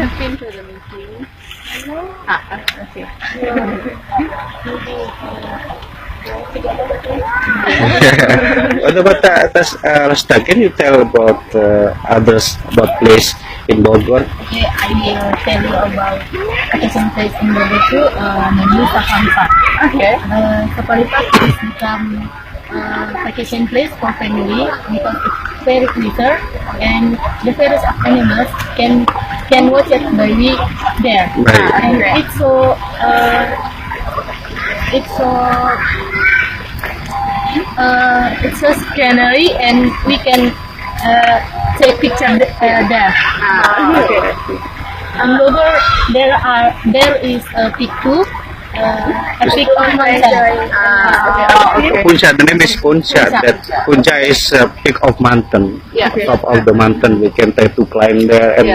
have been to the meeting. Okay. What about Rasta? Can you tell about others about place in Bogor? Okay, I will tell you about vacation place in Bogor too, namely Sampai. Okay. Sampai is become vacation place for family because it's very clear and the various animals can watch it by we there. Right. And it's so scenery and we can take picture there. Okay. In Bogor there is a peak too. A peak on mountain. Okay. Punca, the name is Punca. That Punca is peak of mountain. Yeah. Top of the mountain. We can try to climb there and